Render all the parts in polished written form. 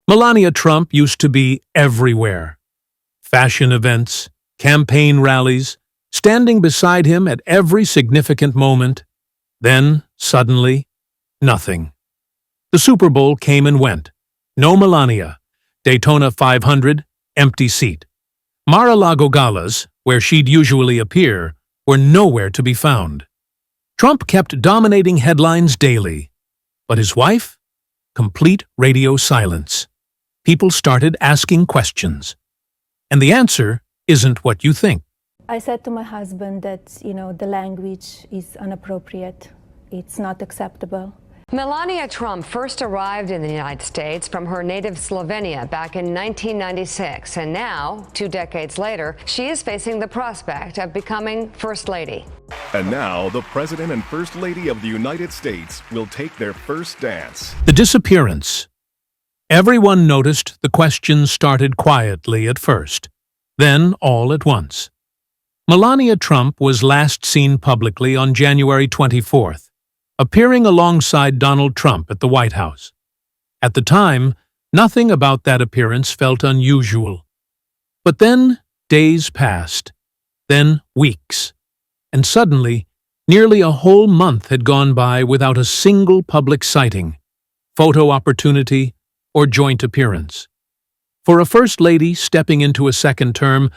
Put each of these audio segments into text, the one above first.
Melania Trump used to be everywhere. Fashion events, campaign rallies, standing beside him at every significant moment. Then, suddenly, nothing. The Super Bowl came and went. No Melania. Daytona 500, empty seat. Mar-a-Lago galas, where she'd usually appear, were nowhere to be found. Trump kept dominating headlines daily. But his wife? Complete radio silence. People started asking questions. And the answer isn't what you think. I said to my husband that, the language is inappropriate. It's not acceptable. Melania Trump first arrived in the United States from her native Slovenia back in 1996, and now, 2 decades later, she is facing the prospect of becoming First Lady. And now, the President and First Lady of the United States will take their first dance. The disappearance. Everyone noticed the questions started quietly at first, then all at once. Melania Trump was last seen publicly on January 24th, appearing alongside Donald Trump at the White House. At the time, nothing about that appearance felt unusual. But then days passed, then weeks, and suddenly, nearly a whole month had gone by without a single public sighting, photo opportunity, or joint appearance. For a First Lady stepping into a second term,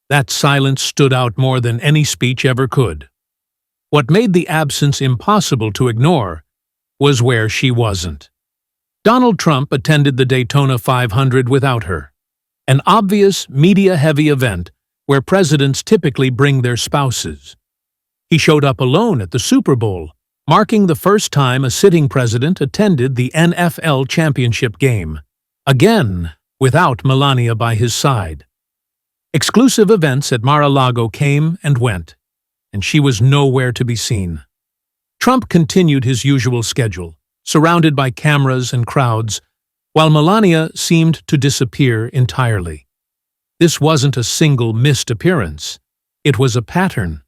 that silence stood out more than any speech ever could. What made the absence impossible to ignore was where she wasn't. Donald Trump attended the Daytona 500 without her, an obvious, media-heavy event where presidents typically bring their spouses. He showed up alone at the Super Bowl, marking the first time a sitting president attended the NFL championship game, again without Melania by his side. Exclusive events at Mar-a-Lago came and went, and she was nowhere to be seen. Trump continued his usual schedule, surrounded by cameras and crowds, while Melania seemed to disappear entirely. This wasn't a single missed appearance. It was a pattern.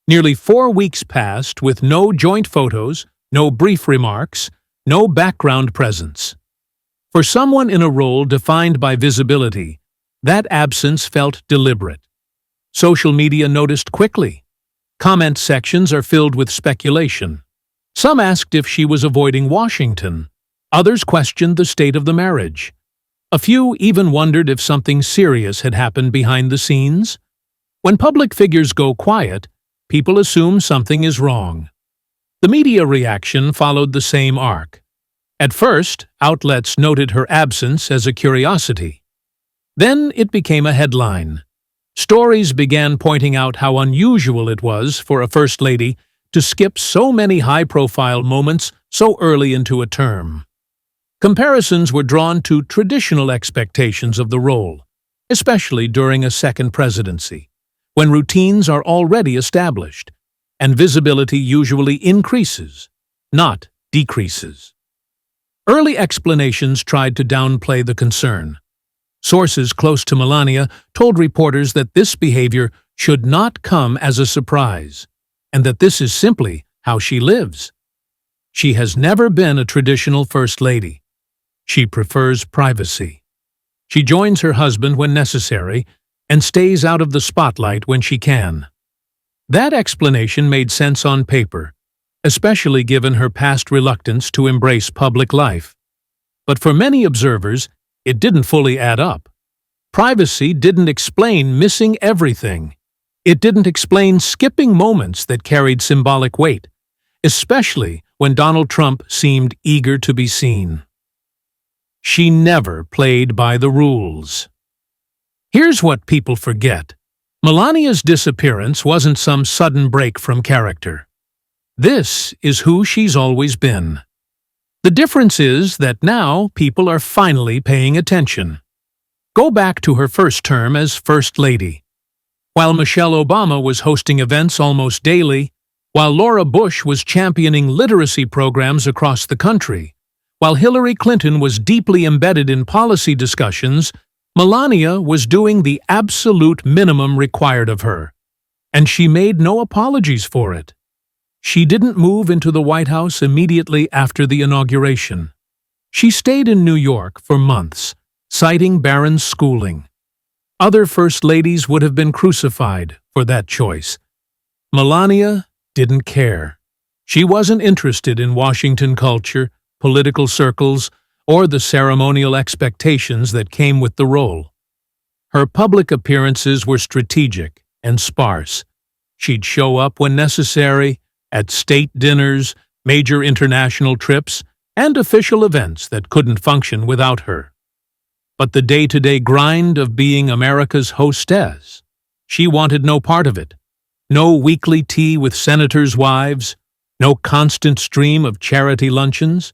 Nearly 4 weeks passed with no joint photos, no brief remarks, no background presence. For someone in a role defined by visibility, that absence felt deliberate. Social media noticed quickly. Comment sections are filled with speculation. Some asked if she was avoiding Washington. Others questioned the state of the marriage. A few even wondered if something serious had happened behind the scenes. When public figures go quiet, people assume something is wrong. The media reaction followed the same arc. At first, outlets noted her absence as a curiosity. Then it became a headline. Stories began pointing out how unusual it was for a First Lady to skip so many high-profile moments so early into a term. Comparisons were drawn to traditional expectations of the role, especially during a second presidency, when routines are already established, and visibility usually increases, not decreases. Early explanations tried to downplay the concern. Sources close to Melania told reporters that this behavior should not come as a surprise, and that this is simply how she lives. She has never been a traditional First Lady. She prefers privacy. She joins her husband when necessary and stays out of the spotlight when she can. That explanation made sense on paper, especially given her past reluctance to embrace public life. But for many observers, it didn't fully add up. Privacy didn't explain missing everything. It didn't explain skipping moments that carried symbolic weight, especially when Donald Trump seemed eager to be seen. She never played by the rules. Here's what people forget. Melania's disappearance wasn't some sudden break from character. This is who she's always been. The difference is that now people are finally paying attention. Go back to her first term as First Lady. While Michelle Obama was hosting events almost daily, while Laura Bush was championing literacy programs across the country, while Hillary Clinton was deeply embedded in policy discussions, Melania was doing the absolute minimum required of her, and she made no apologies for it. She didn't move into the White House immediately after the inauguration. She stayed in New York for months, citing barren schooling. Other first ladies would have been crucified for that choice. Melania didn't care. She wasn't interested in Washington culture, political circles, or the ceremonial expectations that came with the role. Her public appearances were strategic and sparse. She'd show up when necessary, at state dinners, major international trips, and official events that couldn't function without her. But the day-to-day grind of being America's hostess, she wanted no part of it. No weekly tea with senators' wives, no constant stream of charity luncheons,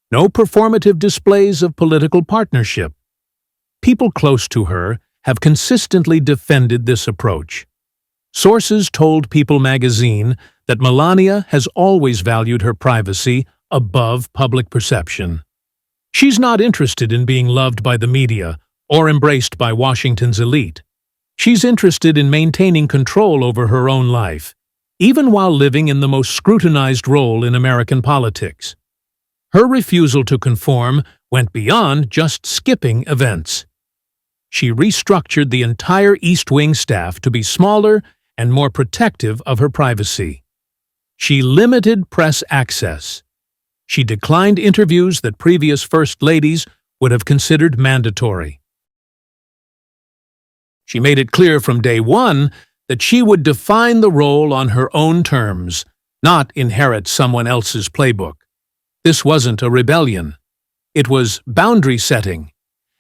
no performative displays of political partnership. People close to her have consistently defended this approach. Sources told People magazine that Melania has always valued her privacy above public perception. She's not interested in being loved by the media or embraced by Washington's elite. She's interested in maintaining control over her own life, even while living in the most scrutinized role in American politics. Her refusal to conform went beyond just skipping events. She restructured the entire East Wing staff to be smaller and more protective of her privacy. She limited press access. She declined interviews that previous first ladies would have considered mandatory. She made it clear from day one that she would define the role on her own terms, not inherit someone else's playbook. This wasn't a rebellion. It was boundary setting,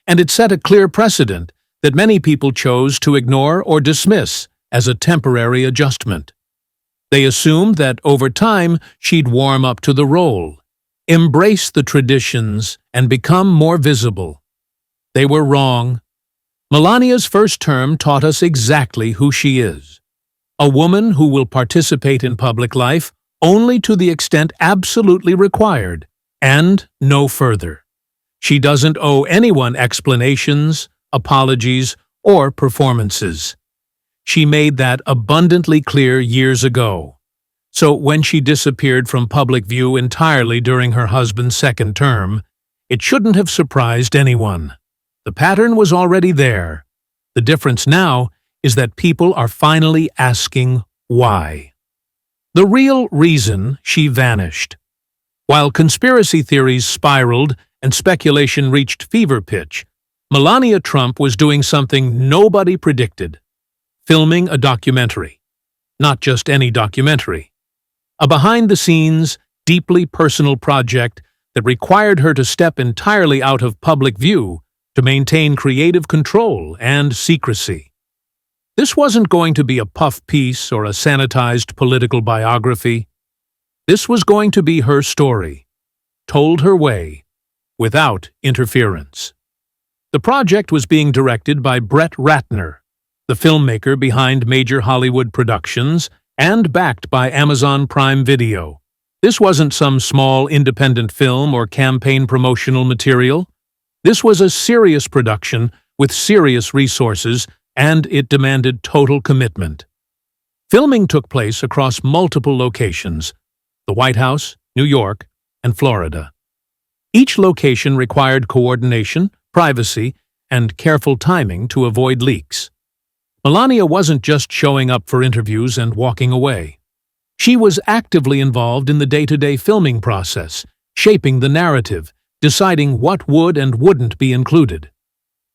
and it set a clear precedent that many people chose to ignore or dismiss as a temporary adjustment. They assumed that over time she'd warm up to the role, embrace the traditions, and become more visible. They were wrong. Melania's first term taught us exactly who she is. A woman who will participate in public life only to the extent absolutely required, and no further. She doesn't owe anyone explanations, apologies, or performances. She made that abundantly clear years ago. So when she disappeared from public view entirely during her husband's second term, it shouldn't have surprised anyone. The pattern was already there. The difference now is that people are finally asking why. The real reason she vanished. While conspiracy theories spiraled and speculation reached fever pitch, Melania Trump was doing something nobody predicted: filming a documentary. Not just any documentary. A behind-the-scenes, deeply personal project that required her to step entirely out of public view to maintain creative control and secrecy. This wasn't going to be a puff piece or a sanitized political biography. This was going to be her story, told her way, without interference. The project was being directed by Brett Ratner, the filmmaker behind major Hollywood productions, and backed by Amazon Prime Video. This wasn't some small independent film or campaign promotional material. This was a serious production with serious resources, and it demanded total commitment. Filming took place across multiple locations: the White House, New York, and Florida. Each location required coordination, privacy, and careful timing to avoid leaks. Melania wasn't just showing up for interviews and walking away. She was actively involved in the day-to-day filming process, shaping the narrative, deciding what would and wouldn't be included.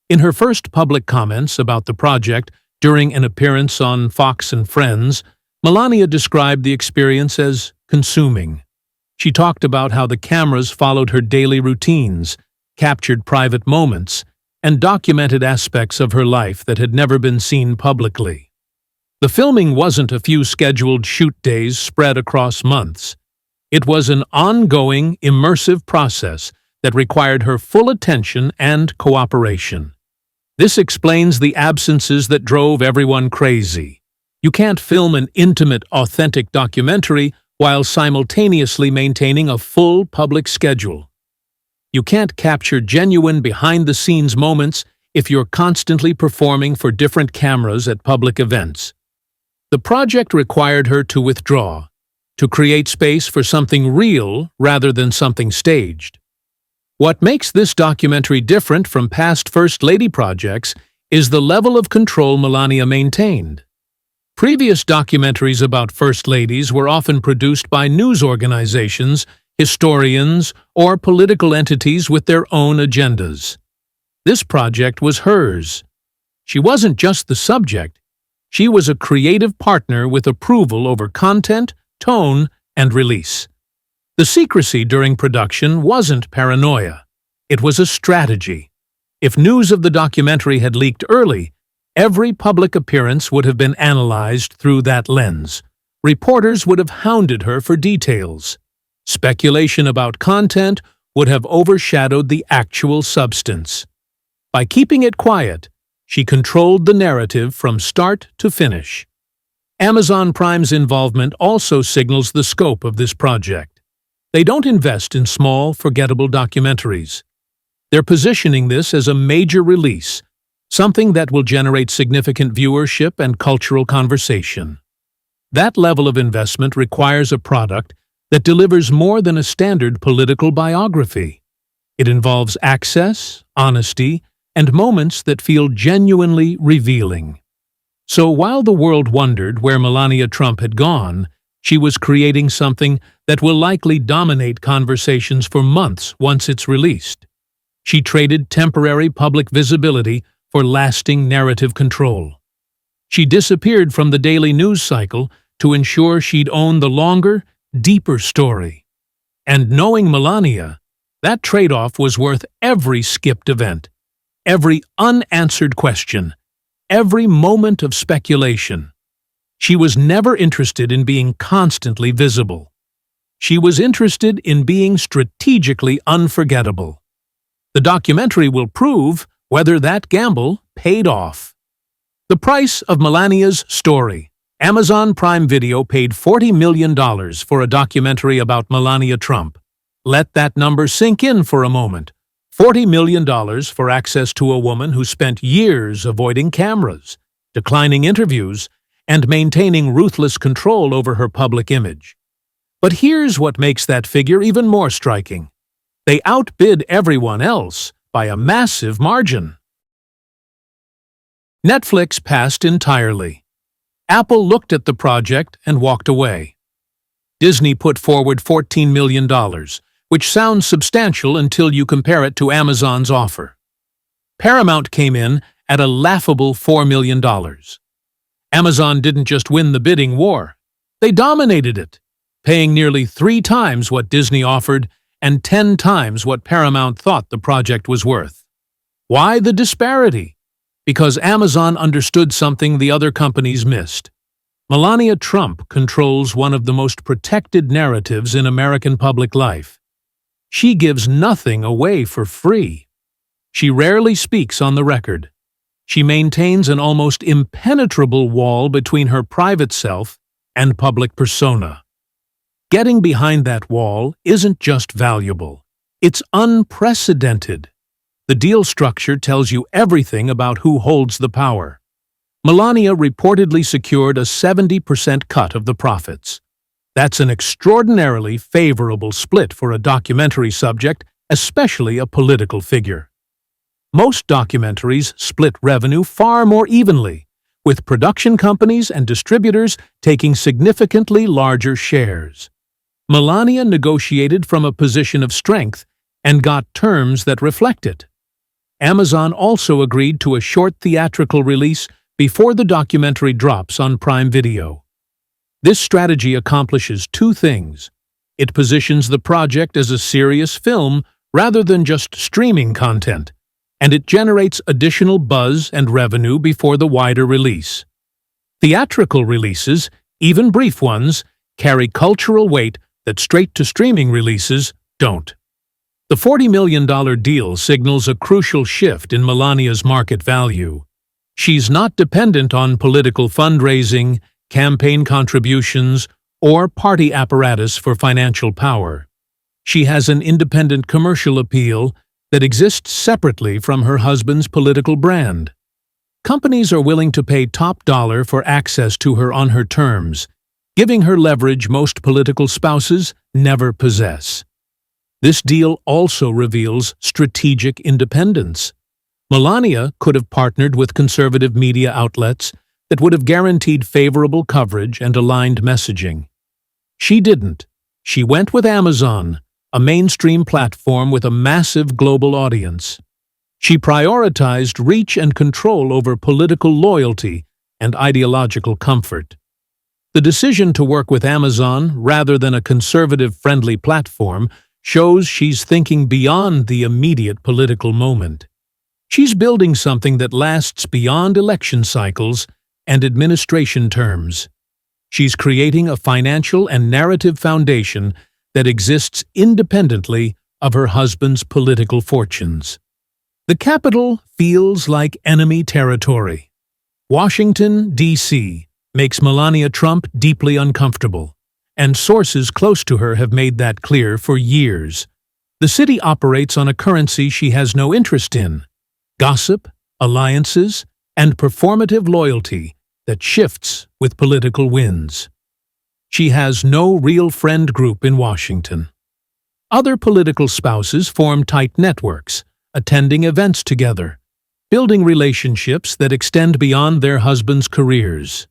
In her first public comments about the project during an appearance on Fox and Friends, Melania described the experience as consuming. She talked about how the cameras followed her daily routines, captured private moments, and documented aspects of her life that had never been seen publicly. The filming wasn't a few scheduled shoot days spread across months. It was an ongoing, immersive process that required her full attention and cooperation. This explains the absences that drove everyone crazy. You can't film an intimate, authentic documentary while simultaneously maintaining a full public schedule. You can't capture genuine behind-the-scenes moments if you're constantly performing for different cameras at public events. The project required her to withdraw, to create space for something real rather than something staged. What makes this documentary different from past First Lady projects is the level of control Melania maintained. Previous documentaries about First Ladies were often produced by news organizations, historians, or political entities with their own agendas. This project was hers. She wasn't just the subject, she was a creative partner with approval over content, tone, and release. The secrecy during production wasn't paranoia. It was a strategy. If news of the documentary had leaked early, every public appearance would have been analyzed through that lens. Reporters would have hounded her for details. Speculation about content would have overshadowed the actual substance. By keeping it quiet, she controlled the narrative from start to finish. Amazon Prime's involvement also signals the scope of this project. They don't invest in small, forgettable documentaries. They're positioning this as a major release, something that will generate significant viewership and cultural conversation. That level of investment requires a product that delivers more than a standard political biography. It involves access, honesty, and moments that feel genuinely revealing. So while the world wondered where Melania Trump had gone, she was creating something that will likely dominate conversations for months once it's released. She traded temporary public visibility for lasting narrative control. She disappeared from the daily news cycle to ensure she'd own the longer, deeper story. And knowing Melania, that trade-off was worth every skipped event, every unanswered question, every moment of speculation. She was never interested in being constantly visible. She was interested in being strategically unforgettable. The documentary will prove whether that gamble paid off. The price of Melania's story. Amazon Prime Video paid $40 million for a documentary about Melania Trump. Let that number sink in for a moment. $40 million for access to a woman who spent years avoiding cameras, declining interviews, and maintaining ruthless control over her public image. But here's what makes that figure even more striking. They outbid everyone else by a massive margin. Netflix passed entirely. Apple looked at the project and walked away. Disney put forward $14 million, which sounds substantial until you compare it to Amazon's offer. Paramount came in at a laughable $4 million. Amazon didn't just win the bidding war. They dominated it, paying nearly 3 times what Disney offered and 10 times what Paramount thought the project was worth. Why the disparity? Because Amazon understood something the other companies missed. Melania Trump controls one of the most protected narratives in American public life. She gives nothing away for free. She rarely speaks on the record. She maintains an almost impenetrable wall between her private self and public persona. Getting behind that wall isn't just valuable, it's unprecedented. The deal structure tells you everything about who holds the power. Melania reportedly secured a 70% cut of the profits. That's an extraordinarily favorable split for a documentary subject, especially a political figure. Most documentaries split revenue far more evenly, with production companies and distributors taking significantly larger shares. Melania negotiated from a position of strength and got terms that reflect it. Amazon also agreed to a short theatrical release before the documentary drops on Prime Video. This strategy accomplishes 2 things. It positions the project as a serious film rather than just streaming content, and it generates additional buzz and revenue before the wider release. Theatrical releases, even brief ones, carry cultural weight that straight-to-streaming releases don't. The $40 million deal signals a crucial shift in Melania's market value. She's not dependent on political fundraising, campaign contributions, or party apparatus for financial power. She has an independent commercial appeal that exists separately from her husband's political brand. Companies are willing to pay top dollar for access to her on her terms, giving her leverage most political spouses never possess. This deal also reveals strategic independence. Melania could have partnered with conservative media outlets that would have guaranteed favorable coverage and aligned messaging. She didn't. She went with Amazon, a mainstream platform with a massive global audience. She prioritized reach and control over political loyalty and ideological comfort. The decision to work with Amazon rather than a conservative-friendly platform shows she's thinking beyond the immediate political moment. She's building something that lasts beyond election cycles and administration terms. She's creating a financial and narrative foundation that exists independently of her husband's political fortunes. The capital feels like enemy territory. Washington, D.C., makes Melania Trump deeply uncomfortable, and sources close to her have made that clear for years. The city operates on a currency she has no interest in: gossip, alliances, and performative loyalty that shifts with political winds. She has no real friend group in Washington. Other political spouses form tight networks, attending events together, building relationships that extend beyond their husbands' careers.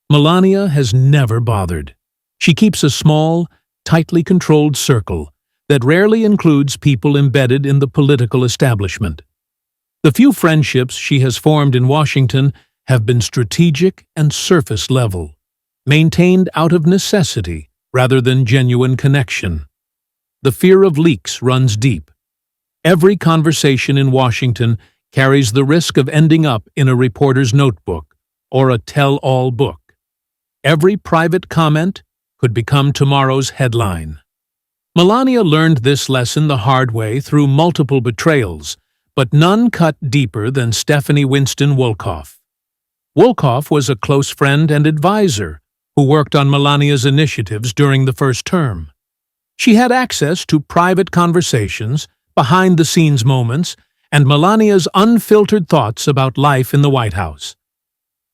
Melania has never bothered. She keeps a small, tightly controlled circle that rarely includes people embedded in the political establishment. The few friendships she has formed in Washington have been strategic and surface level, maintained out of necessity rather than genuine connection. The fear of leaks runs deep. Every conversation in Washington carries the risk of ending up in a reporter's notebook or a tell-all book. Every private comment could become tomorrow's headline. Melania learned this lesson the hard way through multiple betrayals, but none cut deeper than Stephanie Winston Wolkoff. Wolkoff was a close friend and advisor who worked on Melania's initiatives during the first term. She had access to private conversations, behind-the-scenes moments, and Melania's unfiltered thoughts about life in the White House.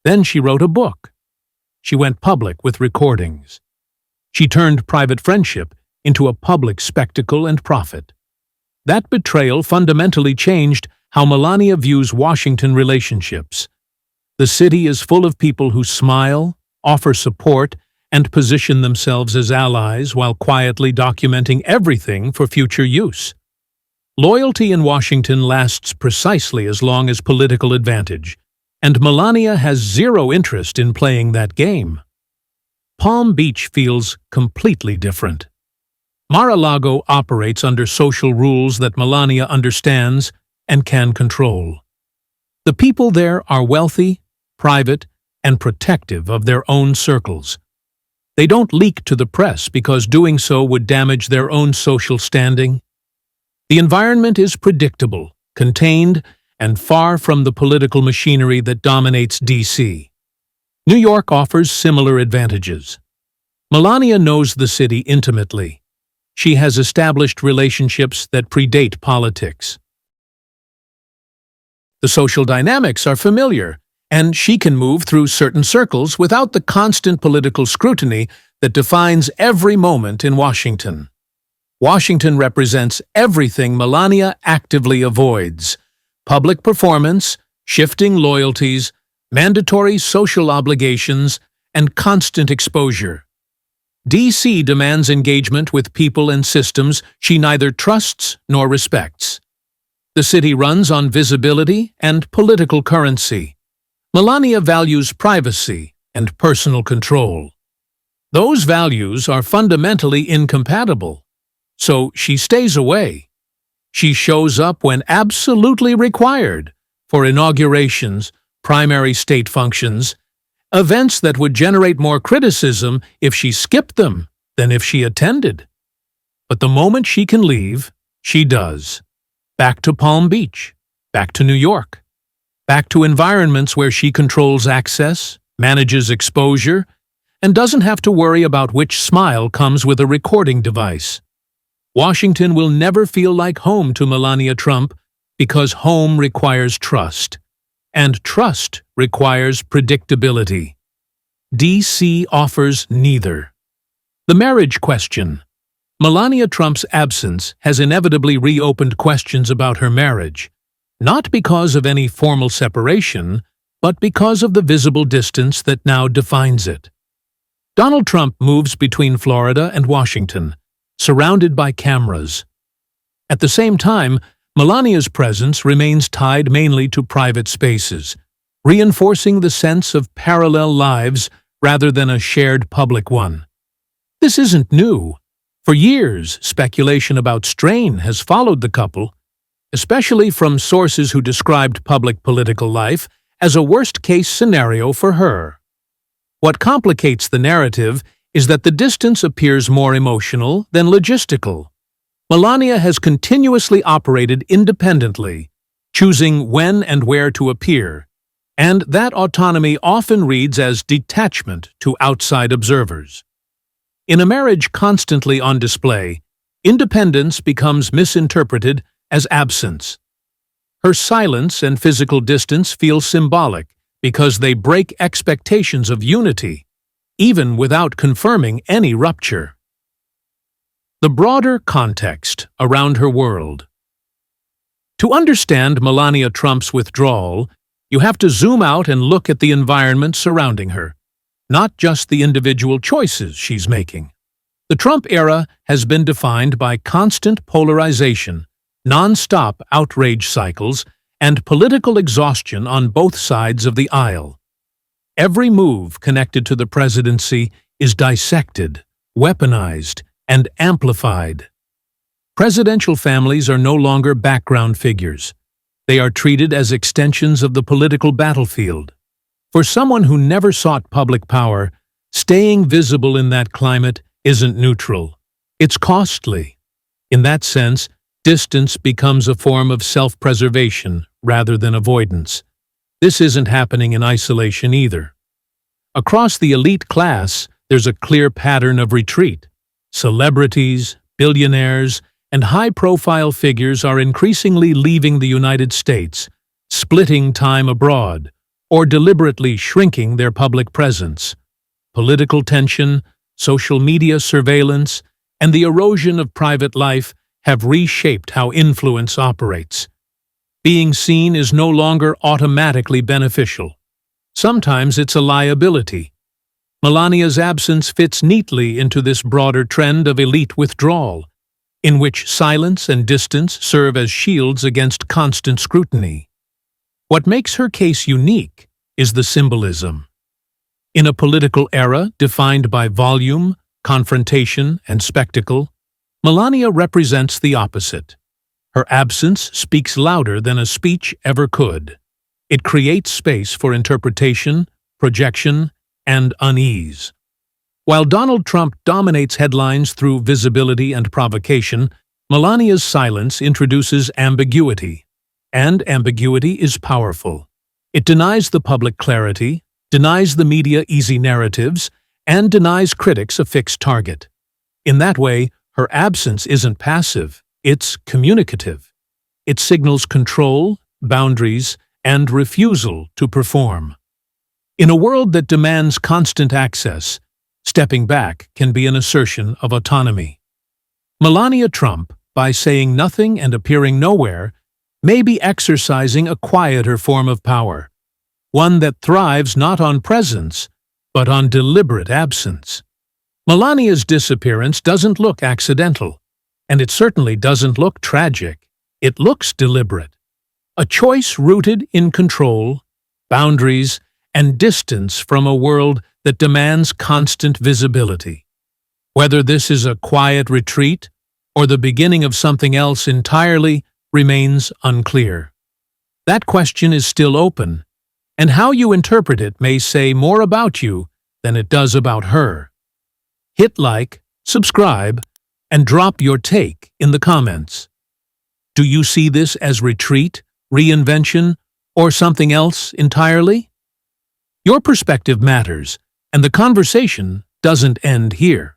Then she wrote a book. She went public with recordings. She turned private friendship into a public spectacle and profit. That betrayal fundamentally changed how Melania views Washington relationships. The city is full of people who smile, offer support, and position themselves as allies while quietly documenting everything for future use. Loyalty in Washington lasts precisely as long as political advantage, and Melania has zero interest in playing that game. Palm Beach feels completely different. Mar-a-Lago operates under social rules that Melania understands and can control. The people there are wealthy, private, and protective of their own circles. They don't leak to the press because doing so would damage their own social standing. The environment is predictable, contained, and far from the political machinery that dominates D.C. New York offers similar advantages. Melania knows the city intimately. She has established relationships that predate politics. The social dynamics are familiar, and she can move through certain circles without the constant political scrutiny that defines every moment in Washington. Washington represents everything Melania actively avoids: public performance, shifting loyalties, mandatory social obligations, and constant exposure. D.C. demands engagement with people and systems she neither trusts nor respects. The city runs on visibility and political currency. Melania values privacy and personal control. Those values are fundamentally incompatible, so she stays away. She shows up when absolutely required, for inaugurations, primary state functions, events that would generate more criticism if she skipped them than if she attended. But the moment she can leave, she does. Back to Palm Beach, back to New York, back to environments where she controls access, manages exposure, and doesn't have to worry about which smile comes with a recording device. Washington will never feel like home to Melania Trump because home requires trust, and trust requires predictability. D.C. offers neither. The marriage question. Melania Trump's absence has inevitably reopened questions about her marriage, not because of any formal separation, but because of the visible distance that now defines it. Donald Trump moves between Florida and Washington, surrounded by cameras. At the same time, Melania's presence remains tied mainly to private spaces, reinforcing the sense of parallel lives rather than a shared public one. This isn't new. For years, speculation about strain has followed the couple, especially from sources who described public political life as a worst-case scenario for her. What complicates the narrative is that the distance appears more emotional than logistical. Melania has continuously operated independently, choosing when and where to appear, and that autonomy often reads as detachment to outside observers. In a marriage constantly on display, independence becomes misinterpreted as absence. Her silence and physical distance feel symbolic because they break expectations of unity, even without confirming any rupture. The broader context around her world. To understand Melania Trump's withdrawal, you have to zoom out and look at the environment surrounding her, not just the individual choices she's making. The Trump era has been defined by constant polarization, non-stop outrage cycles, and political exhaustion on both sides of the aisle. Every move connected to the presidency is dissected, weaponized, and amplified. Presidential families are no longer background figures. They are treated as extensions of the political battlefield. For someone who never sought public power, staying visible in that climate isn't neutral. It's costly. In that sense, distance becomes a form of self-preservation rather than avoidance. This isn't happening in isolation either. Across the elite class, there's a clear pattern of retreat. Celebrities, billionaires, and high-profile figures are increasingly leaving the United States, splitting time abroad, or deliberately shrinking their public presence. Political tension, social media surveillance, and the erosion of private life have reshaped how influence operates. Being seen is no longer automatically beneficial. Sometimes it's a liability. Melania's absence fits neatly into this broader trend of elite withdrawal, in which silence and distance serve as shields against constant scrutiny. What makes her case unique is the symbolism. In a political era defined by volume, confrontation, and spectacle, Melania represents the opposite. Her absence speaks louder than a speech ever could. It creates space for interpretation, projection, and unease. While Donald Trump dominates headlines through visibility and provocation, Melania's silence introduces ambiguity. And ambiguity is powerful. It denies the public clarity, denies the media easy narratives, and denies critics a fixed target. In that way, her absence isn't passive, it's communicative. It signals control, boundaries, and refusal to perform. In a world that demands constant access, stepping back can be an assertion of autonomy. Melania Trump, by saying nothing and appearing nowhere, may be exercising a quieter form of power, one that thrives not on presence, but on deliberate absence. Melania's disappearance doesn't look accidental, and it certainly doesn't look tragic. It looks deliberate. A choice rooted in control, boundaries, and distance from a world that demands constant visibility. Whether this is a quiet retreat or the beginning of something else entirely remains unclear. That question is still open, and how you interpret it may say more about you than it does about her. Hit like, subscribe, and drop your take in the comments. Do you see this as retreat, reinvention, or something else entirely? Your perspective matters, and the conversation doesn't end here.